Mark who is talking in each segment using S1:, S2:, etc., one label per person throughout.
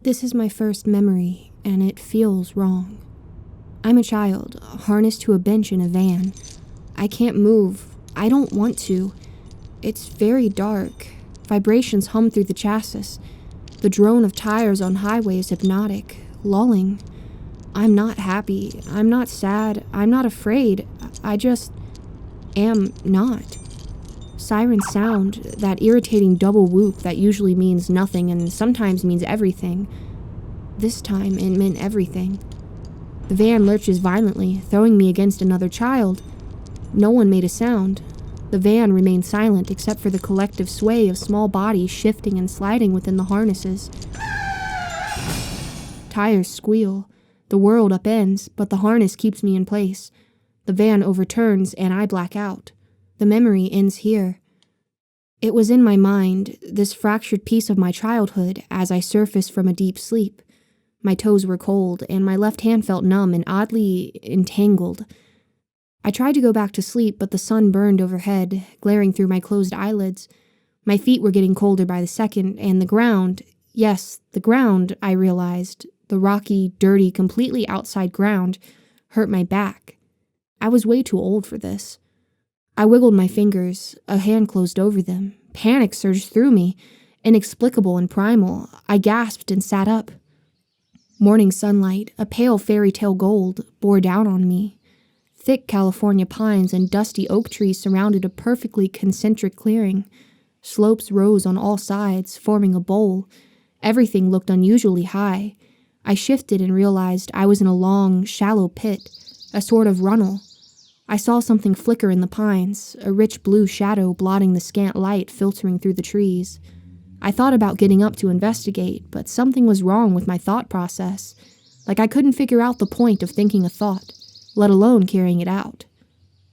S1: This is my first memory, and it feels wrong. I'm a child, harnessed to a bench in a van. I can't move. I don't want to. It's very dark. Vibrations hum through the chassis. The drone of tires on highway is hypnotic, lulling. I'm not happy. I'm not sad. I'm not afraid. I just am not. Sirens sound, that irritating double whoop that usually means nothing and sometimes means everything. This time it meant everything. The van lurches violently, throwing me against another child. No one made a sound. The van remained silent except for the collective sway of small bodies shifting and sliding within the harnesses. Tires squeal. The world upends, but the harness keeps me in place. The van overturns and I black out. The memory ends here. It was in my mind, this fractured piece of my childhood, as I surfaced from a deep sleep. My toes were cold, and my left hand felt numb and oddly entangled. I tried to go back to sleep, but the sun burned overhead, glaring through my closed eyelids. My feet were getting colder by the second, and the ground, yes, the ground, I realized, the rocky, dirty, completely outside ground, hurt my back. I was way too old for this. I wiggled my fingers, a hand closed over them. Panic surged through me, inexplicable and primal. I gasped and sat up. Morning sunlight, a pale fairy tale gold, bore down on me. Thick California pines and dusty oak trees surrounded a perfectly concentric clearing. Slopes rose on all sides, forming a bowl. Everything looked unusually high. I shifted and realized I was in a long, shallow pit, a sort of runnel. I saw something flicker in the pines, a rich blue shadow blotting the scant light filtering through the trees. I thought about getting up to investigate, but something was wrong with my thought process. Like I couldn't figure out the point of thinking a thought, let alone carrying it out.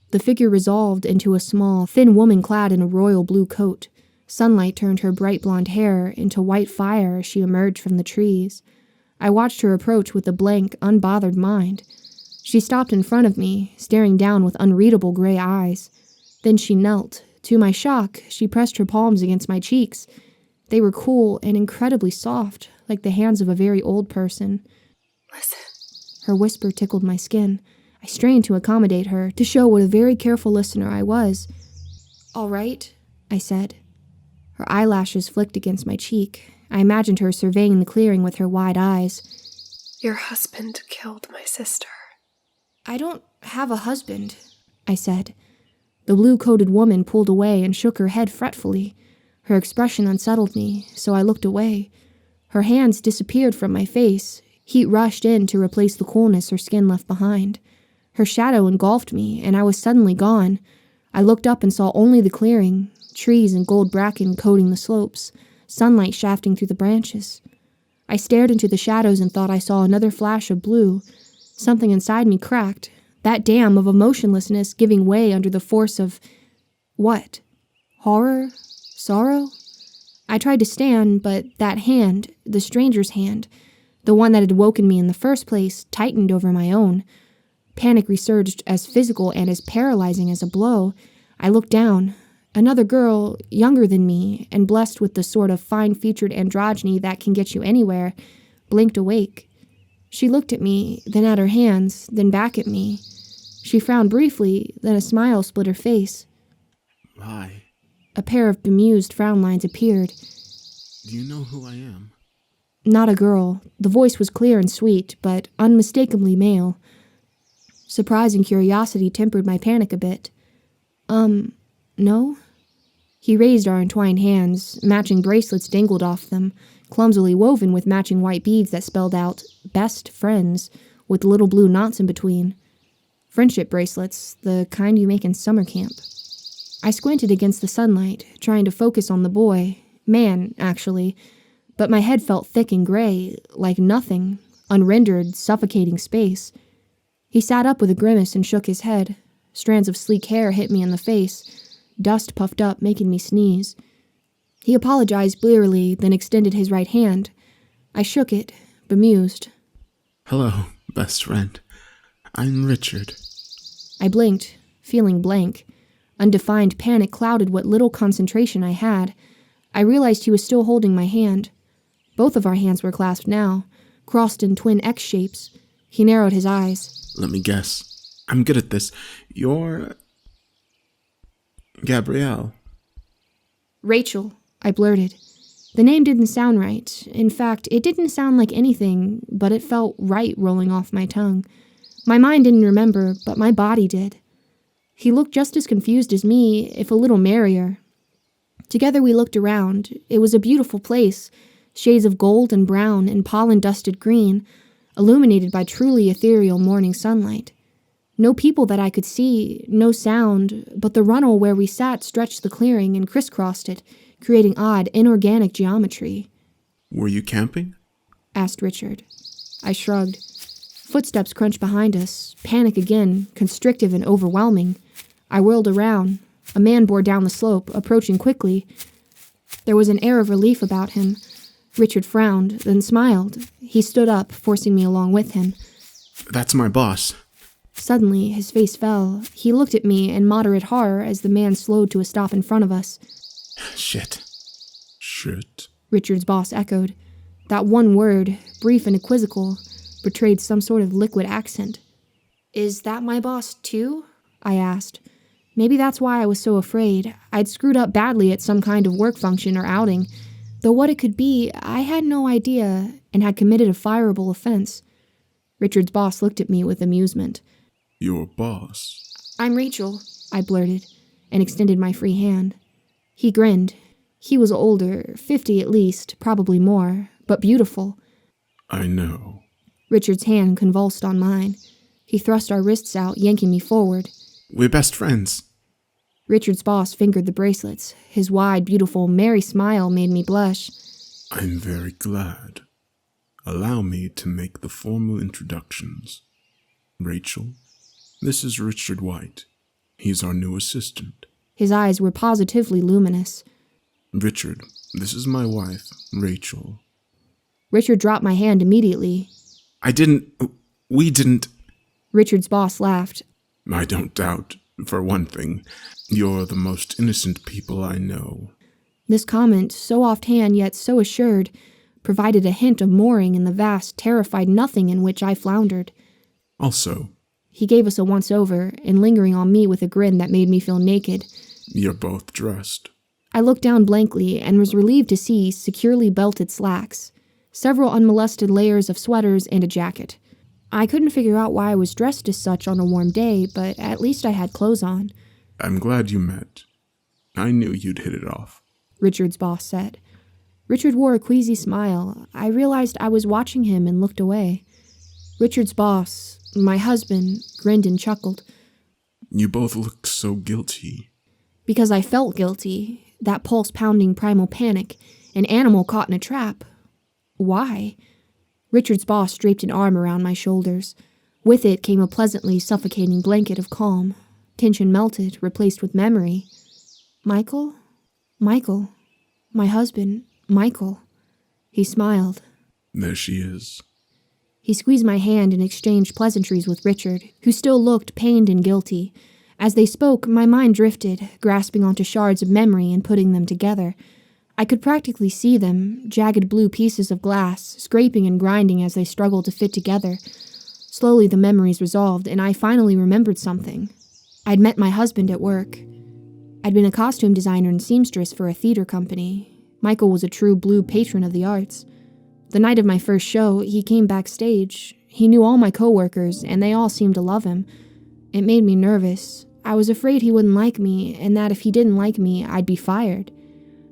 S1: The figure resolved into a small, thin woman clad in a royal blue coat. Sunlight turned her bright blonde hair into white fire as she emerged from the trees. I watched her approach with a blank, unbothered mind. She stopped in front of me, staring down with unreadable gray eyes. Then she knelt. To my shock, she pressed her palms against my cheeks. They were cool and incredibly soft, like the hands of a very old person.
S2: Listen.
S1: Her whisper tickled my skin. I strained to accommodate her, to show what a very careful listener I was. All right, I said. Her eyelashes flicked against my cheek. I imagined her surveying the clearing with her wide eyes.
S2: Your husband killed my sister.
S1: I don't have a husband, I said. The blue-coated woman pulled away and shook her head fretfully. Her expression unsettled me, so I looked away. Her hands disappeared from my face. Heat rushed in to replace the coolness her skin left behind. Her shadow engulfed me, and I was suddenly gone. I looked up and saw only the clearing, trees and gold bracken coating the slopes, sunlight shafting through the branches. I stared into the shadows and thought I saw another flash of blue. Something inside me cracked, that dam of emotionlessness giving way under the force of... what? Horror? Sorrow? I tried to stand, but that hand, the stranger's hand, the one that had woken me in the first place, tightened over my own. Panic resurged as physical and as paralyzing as a blow. I looked down. Another girl, younger than me, and blessed with the sort of fine-featured androgyny that can get you anywhere, blinked awake. She looked at me, then at her hands, then back at me. She frowned briefly, then a smile split her face.
S3: Hi.
S1: A pair of bemused frown lines appeared.
S3: Do you know who I am?
S1: Not a girl. The voice was clear and sweet, but unmistakably male. Surprise and curiosity tempered my panic a bit. No? He raised our entwined hands. Matching bracelets dangled off them, clumsily woven with matching white beads that spelled out, best friends, with little blue knots in between. Friendship bracelets, the kind you make in summer camp. I squinted against the sunlight, trying to focus on the boy, man, actually, but my head felt thick and gray, like nothing, unrendered, suffocating space. He sat up with a grimace and shook his head. Strands of sleek hair hit me in the face. Dust puffed up, making me sneeze. He apologized blearily, then extended his right hand. I shook it, bemused.
S3: Hello, best friend. I'm Richard.
S1: I blinked, feeling blank. Undefined panic clouded what little concentration I had. I realized he was still holding my hand. Both of our hands were clasped now, crossed in twin X shapes. He narrowed his eyes.
S3: Let me guess. I'm good at this. You're... Gabrielle.
S1: Rachel, I blurted. The name didn't sound right. In fact, it didn't sound like anything, but it felt right rolling off my tongue. My mind didn't remember, but my body did. He looked just as confused as me, if a little merrier. Together we looked around. It was a beautiful place, shades of gold and brown and pollen-dusted green, illuminated by truly ethereal morning sunlight. No people that I could see, no sound, but the runnel where we sat stretched the clearing and crisscrossed it, creating odd, inorganic geometry.
S3: Were you camping?
S1: Asked Richard. I shrugged. Footsteps crunched behind us, panic again, constrictive and overwhelming. I whirled around. A man bore down the slope, approaching quickly. There was an air of relief about him. Richard frowned, then smiled. He stood up, forcing me along with him.
S3: That's my boss.
S1: Suddenly, his face fell. He looked at me in moderate horror as the man slowed to a stop in front of us.
S3: Shit. Shit.
S1: Richard's boss echoed. That one word, brief and equivocal, betrayed some sort of liquid accent. Is that my boss, too? I asked. Maybe that's why I was so afraid. I'd screwed up badly at some kind of work function or outing. Though what it could be, I had no idea, and had committed a fireable offense. Richard's boss looked at me with amusement.
S3: Your boss?
S1: I'm Rachel, I blurted, and extended my free hand. He grinned. He was older, 50 at least, probably more, but beautiful.
S3: I know.
S1: Richard's hand convulsed on mine. He thrust our wrists out, yanking me forward.
S3: We're best friends.
S1: Richard's boss fingered the bracelets. His wide, beautiful, merry smile made me blush.
S3: I'm very glad. Allow me to make the formal introductions. Rachel, this is Richard White. He's our new assistant.
S1: His eyes were positively luminous.
S3: Richard, this is my wife, Rachel.
S1: Richard dropped my hand immediately.
S3: We didn't...
S1: Richard's boss laughed.
S3: I don't doubt, for one thing, you're the most innocent people I know.
S1: This comment, so offhand yet so assured, provided a hint of mooring in the vast, terrified nothing in which I floundered.
S3: Also,
S1: he gave us a once-over, and lingering on me with a grin that made me feel naked.
S3: You're both dressed.
S1: I looked down blankly and was relieved to see securely belted slacks, several unmolested layers of sweaters, and a jacket. I couldn't figure out why I was dressed as such on a warm day, but at least I had clothes on.
S3: I'm glad you met. I knew you'd hit it off,
S1: Richard's boss said. Richard wore a queasy smile. I realized I was watching him and looked away. Richard's boss, my husband, grinned and chuckled.
S3: You both look so guilty.
S1: Because I felt guilty. That pulse-pounding primal panic. An animal caught in a trap. Why? Richard's boss draped an arm around my shoulders. With it came a pleasantly suffocating blanket of calm. Tension melted, replaced with memory. Michael? Michael. My husband, Michael. He smiled.
S3: There she is.
S1: He squeezed my hand and exchanged pleasantries with Richard, who still looked pained and guilty. As they spoke, my mind drifted, grasping onto shards of memory and putting them together. I could practically see them, jagged blue pieces of glass, scraping and grinding as they struggled to fit together. Slowly the memories resolved, and I finally remembered something. I'd met my husband at work. I'd been a costume designer and seamstress for a theater company. Michael was a true blue patron of the arts. The night of my first show, he came backstage. He knew all my coworkers, and they all seemed to love him. It made me nervous. I was afraid he wouldn't like me, and that if he didn't like me, I'd be fired.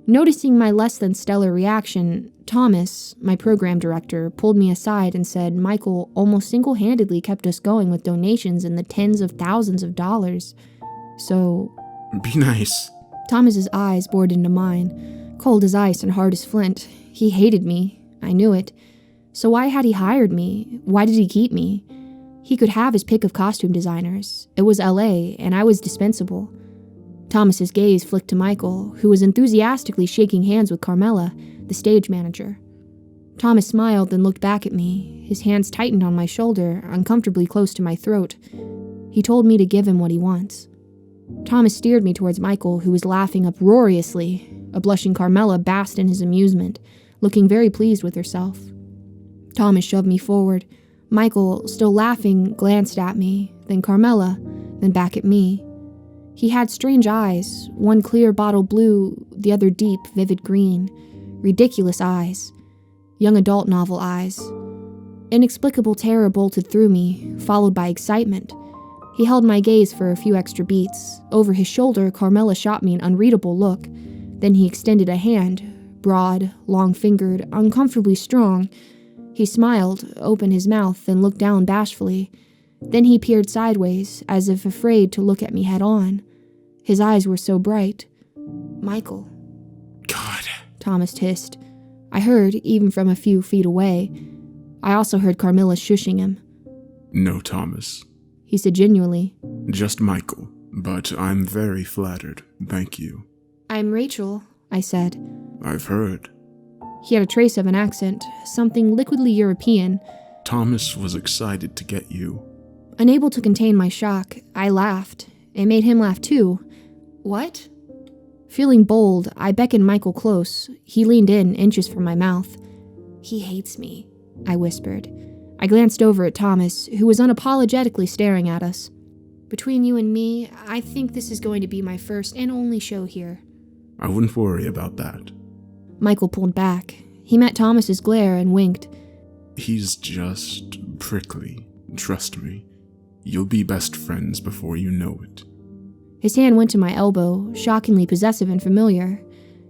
S1: Noticing my less than stellar reaction, Thomas, my program director, pulled me aside and said Michael almost single-handedly kept us going with donations in the tens of thousands of dollars. So...
S3: Be nice.
S1: Thomas's eyes bored into mine, cold as ice and hard as flint. He hated me. I knew it. So why had he hired me? Why did he keep me? He could have his pick of costume designers. It was LA, and I was dispensable. Thomas's gaze flicked to Michael, who was enthusiastically shaking hands with Carmela, the stage manager. Thomas smiled, then looked back at me. His hands tightened on my shoulder, uncomfortably close to my throat. He told me to give him what he wants. Thomas steered me towards Michael, who was laughing uproariously. A blushing Carmela basked in his amusement, looking very pleased with herself. Thomas shoved me forward. Michael, still laughing, glanced at me, then Carmela, then back at me. He had strange eyes, one clear bottle blue, the other deep, vivid green. Ridiculous eyes. Young adult novel eyes. Inexplicable terror bolted through me, followed by excitement. He held my gaze for a few extra beats. Over his shoulder, Carmela shot me an unreadable look. Then he extended a hand, broad, long-fingered, uncomfortably strong. He smiled, opened his mouth, and looked down bashfully. Then he peered sideways, as if afraid to look at me head-on. His eyes were so bright. "Michael."
S3: God.
S1: Thomas hissed. I heard, even from a few feet away. I also heard Carmilla shushing him.
S3: No, Thomas.
S1: He said genuinely.
S3: Just Michael, but I'm very flattered, thank you.
S1: "I'm Rachel," I said.
S3: I've heard.
S1: He had a trace of an accent, something liquidly European.
S3: Thomas was excited to get you.
S1: Unable to contain my shock, I laughed. It made him laugh too. "What?" Feeling bold, I beckoned Michael close. He leaned in, inches from my mouth. "He hates me," I whispered. I glanced over at Thomas, who was unapologetically staring at us. "Between you and me, I think this is going to be my first and only show here."
S3: I wouldn't worry about that.
S1: Michael pulled back. He met Thomas's glare and winked.
S3: He's just prickly. Trust me. You'll be best friends before you know it.
S1: His hand went to my elbow, shockingly possessive and familiar.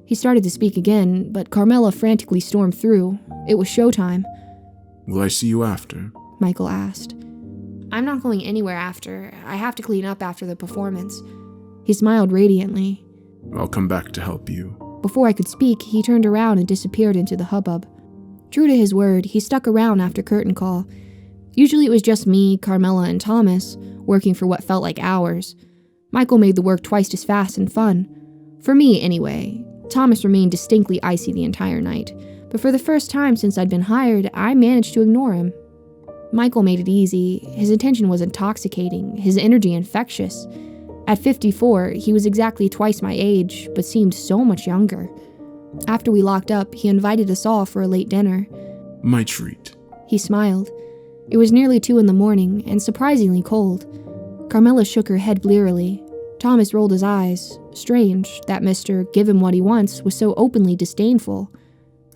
S1: He started to speak again, but Carmela frantically stormed through. It was showtime.
S3: Will I see you after?
S1: Michael asked. "I'm not going anywhere after. I have to clean up after the performance." He smiled radiantly.
S3: I'll come back to help you.
S1: Before I could speak, he turned around and disappeared into the hubbub. True to his word, he stuck around after curtain call. Usually it was just me, Carmela, and Thomas, working for what felt like hours. Michael made the work twice as fast and fun. For me, anyway. Thomas remained distinctly icy the entire night, but for the first time since I'd been hired, I managed to ignore him. Michael made it easy. His attention was intoxicating, his energy infectious. At 54, he was exactly twice my age, but seemed so much younger. After we locked up, he invited us all for a late dinner.
S3: My treat.
S1: He smiled. It was nearly 2 a.m, and surprisingly cold. Carmela shook her head blearily. Thomas rolled his eyes. Strange that Mr. Give Him What He Wants was so openly disdainful.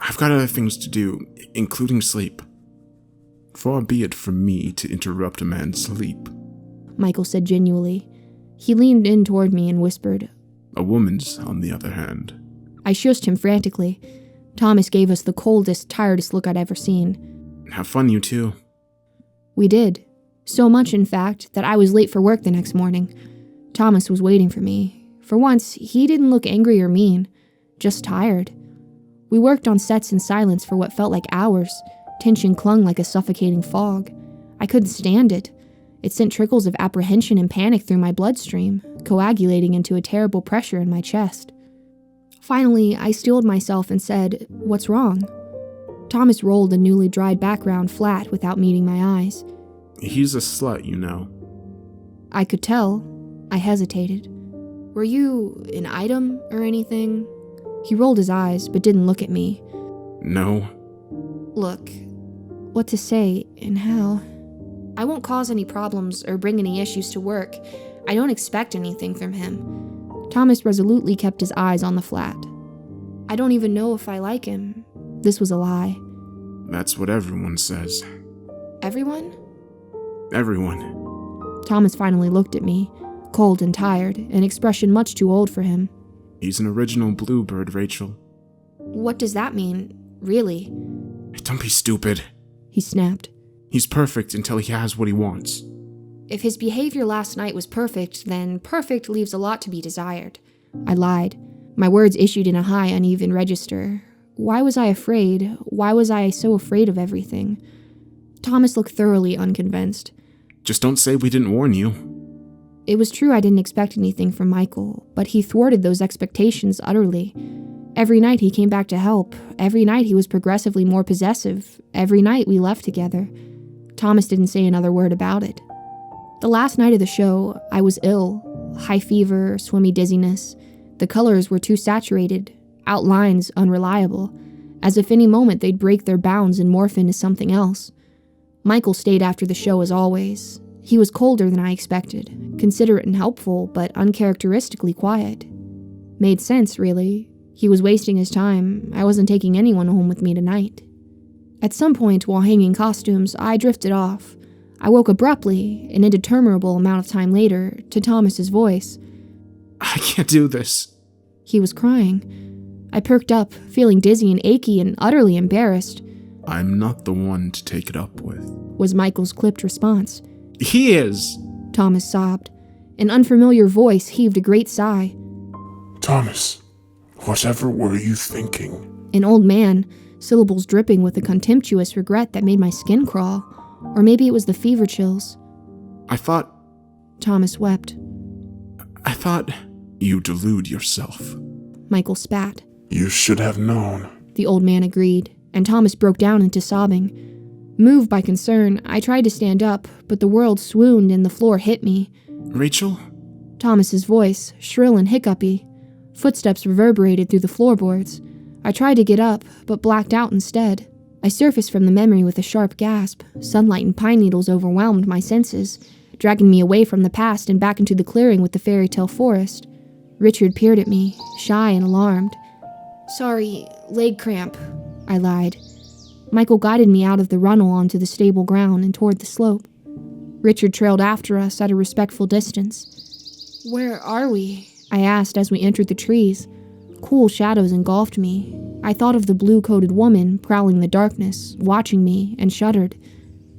S3: I've got other things to do, including sleep. Far be it from me to interrupt a man's sleep.
S1: Michael said genuinely. He leaned in toward me and whispered.
S3: A woman's, on the other hand.
S1: I shushed him frantically. Thomas gave us the coldest, tiredest look I'd ever seen.
S3: Have fun, you two.
S1: We did. So much, in fact, that I was late for work the next morning. Thomas was waiting for me. For once, he didn't look angry or mean, just tired. We worked on sets in silence for what felt like hours. Tension clung like a suffocating fog. I couldn't stand it. It sent trickles of apprehension and panic through my bloodstream, coagulating into a terrible pressure in my chest. Finally, I steeled myself and said, "What's wrong?" Thomas rolled the newly dried background flat without meeting my eyes.
S3: He's a slut, you know.
S1: I could tell. I hesitated. "Were you an item or anything?" He rolled his eyes, but didn't look at me.
S3: No.
S1: "Look, what to say and how. I won't cause any problems or bring any issues to work. I don't expect anything from him." Thomas resolutely kept his eyes on the flat. "I don't even know if I like him." This was a lie.
S3: That's what everyone says.
S1: "Everyone?"
S3: Everyone.
S1: Thomas finally looked at me, cold and tired, an expression much too old for him.
S3: He's an original bluebird, Rachel.
S1: "What does that mean, really?"
S3: Don't be stupid.
S1: He snapped.
S3: He's perfect until he has what he wants.
S1: "If his behavior last night was perfect, then perfect leaves a lot to be desired." I lied. My words issued in a high, uneven register. Why was I afraid? Why was I so afraid of everything? Thomas looked thoroughly unconvinced.
S3: Just don't say we didn't warn you.
S1: It was true I didn't expect anything from Michael, but he thwarted those expectations utterly. Every night he came back to help. Every night he was progressively more possessive. Every night we left together. Thomas didn't say another word about it. The last night of the show, I was ill. High fever, swimmy dizziness. The colors were too saturated. Outlines unreliable. as if any moment they'd break their bounds and morph into something else. Michael stayed after the show as always. He was colder than I expected, considerate and helpful, but uncharacteristically quiet. Made sense, really. He was wasting his time. I wasn't taking anyone home with me tonight. At some point, while hanging costumes, I drifted off. I woke abruptly, an indeterminable amount of time later, to Thomas's voice.
S3: I can't do this.
S1: He was crying. I perked up, feeling dizzy and achy and utterly embarrassed.
S3: I'm not the one to take it up with,
S1: was Michael's clipped response.
S3: He is!
S1: Thomas sobbed. An unfamiliar voice heaved a great sigh.
S4: Thomas, whatever were you thinking?
S1: An old man, syllables dripping with a contemptuous regret that made my skin crawl. Or maybe it was the fever chills.
S3: I thought...
S1: Thomas wept.
S3: I thought you delude yourself.
S1: Michael spat.
S4: You should have known.
S1: The old man agreed, and Thomas broke down into sobbing. Moved by concern, I tried to stand up, but the world swooned and the floor hit me.
S3: Rachel?
S1: Thomas's voice, shrill and hiccupy. Footsteps reverberated through the floorboards. I tried to get up, but blacked out instead. I surfaced from the memory with a sharp gasp. Sunlight and pine needles overwhelmed my senses, dragging me away from the past and back into the clearing with the fairy tale forest. Richard peered at me, shy and alarmed. Sorry, leg cramp, I lied. Michael guided me out of the runnel onto the stable ground and toward the slope. Richard trailed after us at a respectful distance. Where are we? I asked as we entered the trees. Cool shadows engulfed me. I thought of the blue-coated woman prowling the darkness, watching me, and shuddered.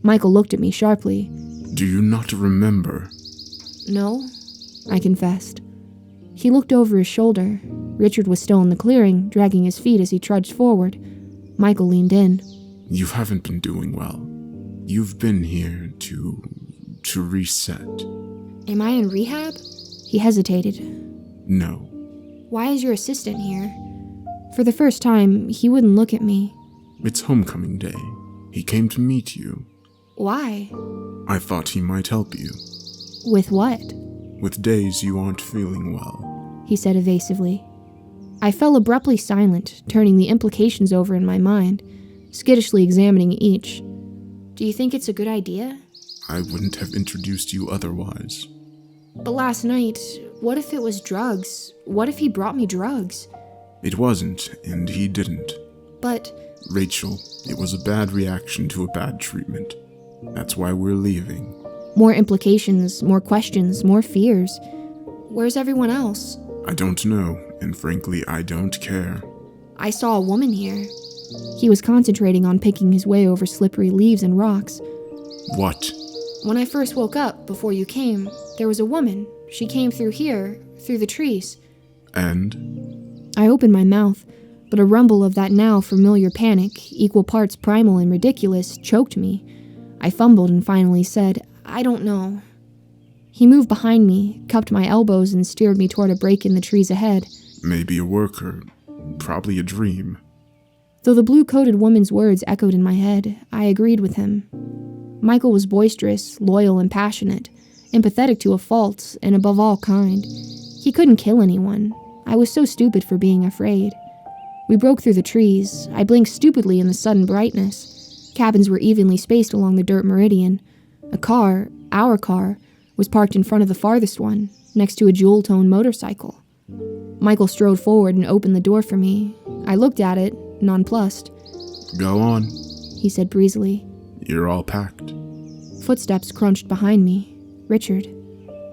S1: Michael looked at me sharply.
S3: Do you not remember?
S1: No, I confessed. He looked over his shoulder. Richard was still in the clearing, dragging his feet as he trudged forward. Michael leaned in.
S3: You haven't been doing well. You've been here to reset.
S1: Am I in rehab? He hesitated.
S3: No.
S1: Why is your assistant here? For the first time, he wouldn't look at me.
S3: It's homecoming day. He came to meet you.
S1: Why?
S3: I thought he might help you.
S1: With what?
S3: With days you aren't feeling well,
S1: he said evasively. I fell abruptly silent, turning the implications over in my mind, skittishly examining each. Do you think it's a good idea?
S3: I wouldn't have introduced you otherwise.
S1: But last night, what if it was drugs? What if he brought me drugs?
S3: It wasn't, and he didn't.
S1: But...
S3: Rachel, it was a bad reaction to a bad treatment. That's why we're leaving.
S1: More implications, more questions, more fears. Where's everyone else?
S3: I don't know, and frankly, I don't care.
S1: I saw a woman here. He was concentrating on picking his way over slippery leaves and rocks.
S3: What?
S1: When I first woke up, before you came, there was a woman. She came through here, through the trees.
S3: And?
S1: I opened my mouth, but a rumble of that now familiar panic, equal parts primal and ridiculous, choked me. I fumbled and finally said, I don't know. He moved behind me, cupped my elbows, and steered me toward a break in the trees ahead.
S3: Maybe a worker. Probably a dream.
S1: Though the blue-coated woman's words echoed in my head, I agreed with him. Michael was boisterous, loyal, and passionate, empathetic to a fault, and above all kind. He couldn't kill anyone. I was so stupid for being afraid. We broke through the trees. I blinked stupidly in the sudden brightness. Cabins were evenly spaced along the dirt meridian. A car, our car, was parked in front of the farthest one, next to a jewel-toned motorcycle. Michael strode forward and opened the door for me. I looked at it, nonplussed.
S3: Go on,
S1: he said breezily.
S3: You're all packed.
S1: Footsteps crunched behind me. Richard.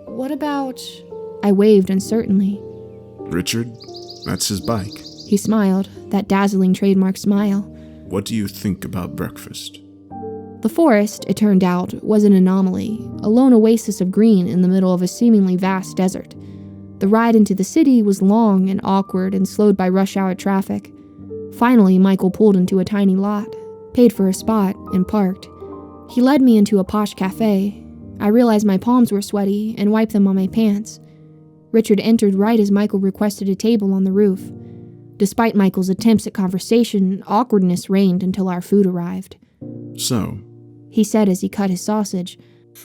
S1: What about... I waved uncertainly.
S3: Richard? That's his bike.
S1: He smiled, that dazzling trademark smile.
S3: What do you think about breakfast?
S1: The forest, it turned out, was an anomaly, a lone oasis of green in the middle of a seemingly vast desert. The ride into the city was long and awkward and slowed by rush hour traffic. Finally, Michael pulled into a tiny lot, paid for a spot, and parked. He led me into a posh cafe. I realized my palms were sweaty and wiped them on my pants. Richard entered right as Michael requested a table on the roof. Despite Michael's attempts at conversation, awkwardness reigned until our food arrived.
S3: So,
S1: he said as he cut his sausage,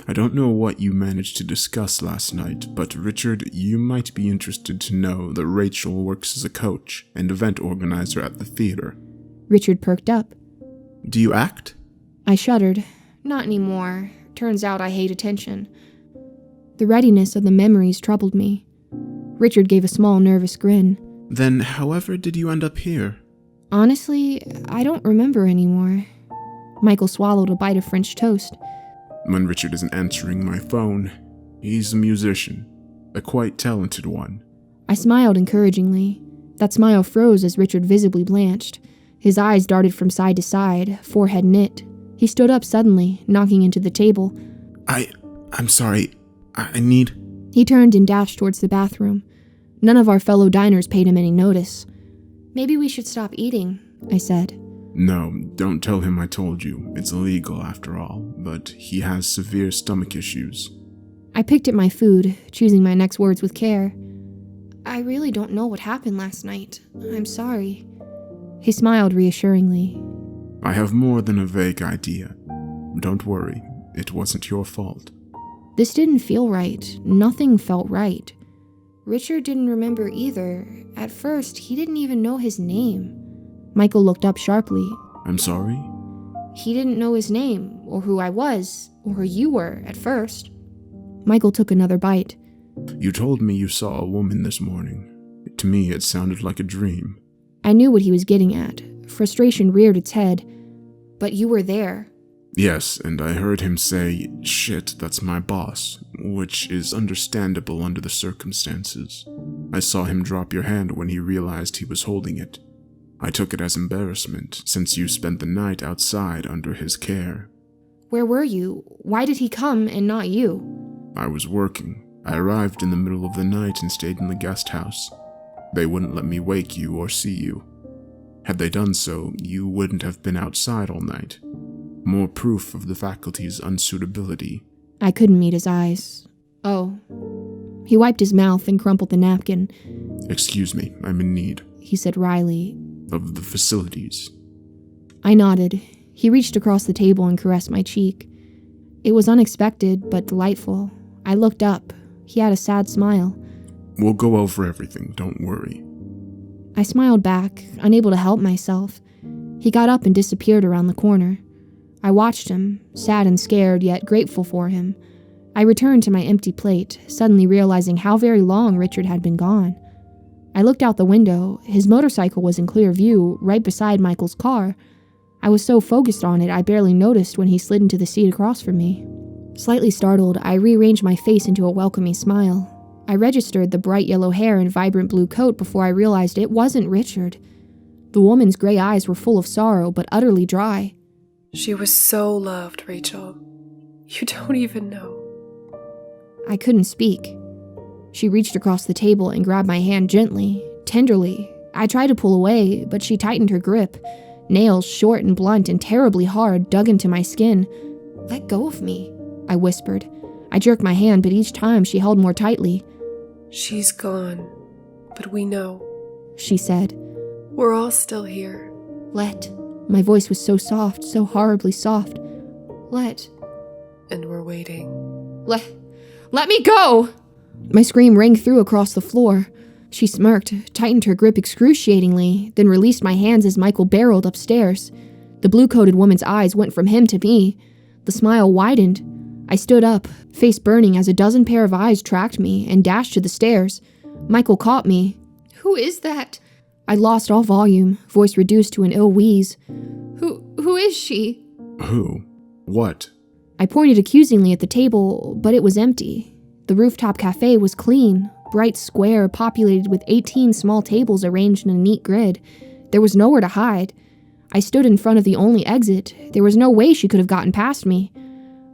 S3: I don't know what you managed to discuss last night, but Richard, you might be interested to know that Rachel works as a coach and event organizer at the theater.
S1: Richard perked up.
S3: Do you act?
S1: I shuddered. Not anymore. Turns out I hate attention. The readiness of the memories troubled me. Richard gave a small, nervous grin.
S3: Then however did you end up here?
S1: Honestly, I don't remember anymore. Michael swallowed a bite of French toast.
S3: When Richard isn't answering my phone, he's a musician, a quite talented one.
S1: I smiled encouragingly. That smile froze as Richard visibly blanched. His eyes darted from side to side, forehead knit. He stood up suddenly, knocking into the table.
S3: I'm sorry. I need...
S1: He turned and dashed towards the bathroom. None of our fellow diners paid him any notice. Maybe we should stop eating, I said.
S3: No, don't tell him I told you. It's illegal after all, but he has severe stomach issues.
S1: I picked at my food, choosing my next words with care. I really don't know what happened last night. I'm sorry. He smiled reassuringly.
S3: I have more than a vague idea. Don't worry, it wasn't your fault.
S1: This didn't feel right. Nothing felt right. Richard didn't remember either. At first, he didn't even know his name. Michael looked up sharply.
S3: I'm sorry?
S1: He didn't know his name, or who I was, or who you were at first. Michael took another bite.
S3: You told me you saw a woman this morning. To me, it sounded like a dream.
S1: I knew what he was getting at. Frustration reared its head. But you were there.
S3: Yes, and I heard him say, "Shit, that's my boss," which is understandable under the circumstances. I saw him drop your hand when he realized he was holding it. I took it as embarrassment, since you spent the night outside under his care.
S1: Where were you? Why did he come and not you?
S3: I was working. I arrived in the middle of the night and stayed in the guest house. They wouldn't let me wake you or see you. Had they done so, you wouldn't have been outside all night. More proof of the faculty's unsuitability.
S1: I couldn't meet his eyes. Oh. He wiped his mouth and crumpled the napkin.
S3: Excuse me, I'm in need.
S1: He said wryly.
S3: Of the facilities.
S1: I nodded. He reached across the table and caressed my cheek. It was unexpected, but delightful. I looked up. He had a sad smile.
S3: We'll go over everything, don't worry.
S1: I smiled back, unable to help myself. He got up and disappeared around the corner. I watched him, sad and scared, yet grateful for him. I returned to my empty plate, suddenly realizing how very long Richard had been gone. I looked out the window. His motorcycle was in clear view, right beside Michael's car. I was so focused on it, I barely noticed when he slid into the seat across from me. Slightly startled, I rearranged my face into a welcoming smile. I registered the bright yellow hair and vibrant blue coat before I realized it wasn't Richard. The woman's gray eyes were full of sorrow, but utterly dry.
S2: She was so loved, Rachel. You don't even know.
S1: I couldn't speak. She reached across the table and grabbed my hand gently, tenderly. I tried to pull away, but she tightened her grip. Nails, short and blunt and terribly hard, dug into my skin. "Let go of me," I whispered. I jerked my hand, but each time she held more tightly.
S2: She's gone, but we know.
S1: She said.
S2: We're all still here.
S1: Let. My voice was so soft, so horribly soft. Let.
S2: And we're waiting.
S1: Let me go! My scream rang through across the floor. She smirked, tightened her grip excruciatingly, then released my hands as Michael barreled upstairs. The blue-coated woman's eyes went from him to me. The smile widened. I stood up, face burning as a dozen pair of eyes tracked me and dashed to the stairs. Michael caught me. "Who is that?" I lost all volume, voice reduced to an ill wheeze. Who is she?"
S3: Who? What?
S1: I pointed accusingly at the table, but it was empty. The rooftop cafe was clean, bright square, populated with 18 small tables arranged in a neat grid. There was nowhere to hide. I stood in front of the only exit. There was no way she could have gotten past me.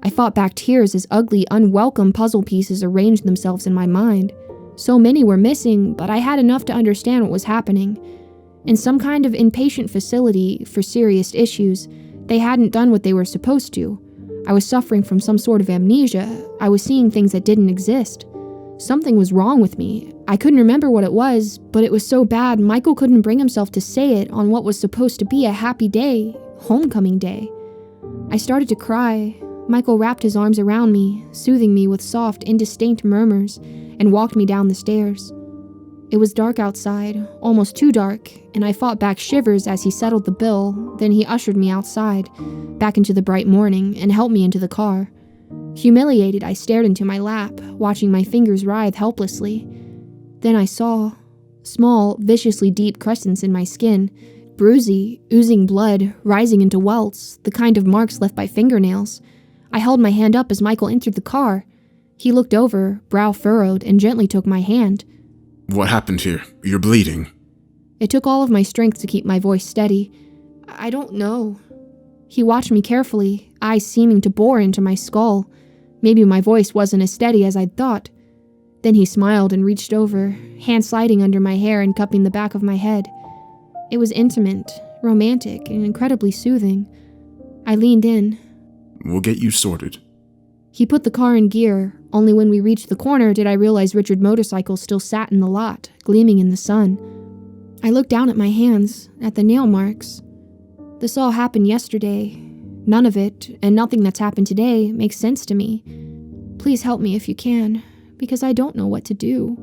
S1: I fought back tears as ugly, unwelcome puzzle pieces arranged themselves in my mind. So many were missing, but I had enough to understand what was happening. In some kind of inpatient facility for serious issues, they hadn't done what they were supposed to. I was suffering from some sort of amnesia. I was seeing things that didn't exist. Something was wrong with me. I couldn't remember what it was, but it was so bad Michael couldn't bring himself to say it on what was supposed to be a happy day, homecoming day. I started to cry. Michael wrapped his arms around me, soothing me with soft, indistinct murmurs, and walked me down the stairs. It was dark outside, almost too dark, and I fought back shivers as he settled the bill. Then he ushered me outside, back into the bright morning, and helped me into the car. Humiliated, I stared into my lap, watching my fingers writhe helplessly. Then I saw small, viciously deep crescents in my skin, bruisey, oozing blood, rising into welts, the kind of marks left by fingernails. I held my hand up as Michael entered the car. He looked over, brow furrowed, and gently took my hand.
S3: What happened here? You're bleeding.
S1: It took all of my strength to keep my voice steady. I don't know. He watched me carefully, eyes seeming to bore into my skull. Maybe my voice wasn't as steady as I'd thought. Then he smiled and reached over, hand sliding under my hair and cupping the back of my head. It was intimate, romantic, and incredibly soothing. I leaned in.
S3: We'll get you sorted.
S1: He put the car in gear. Only when we reached the corner did I realize Richard's motorcycle still sat in the lot, gleaming in the sun. I looked down at my hands, at the nail marks. This all happened yesterday. None of it, and nothing that's happened today, makes sense to me. Please help me if you can, because I don't know what to do.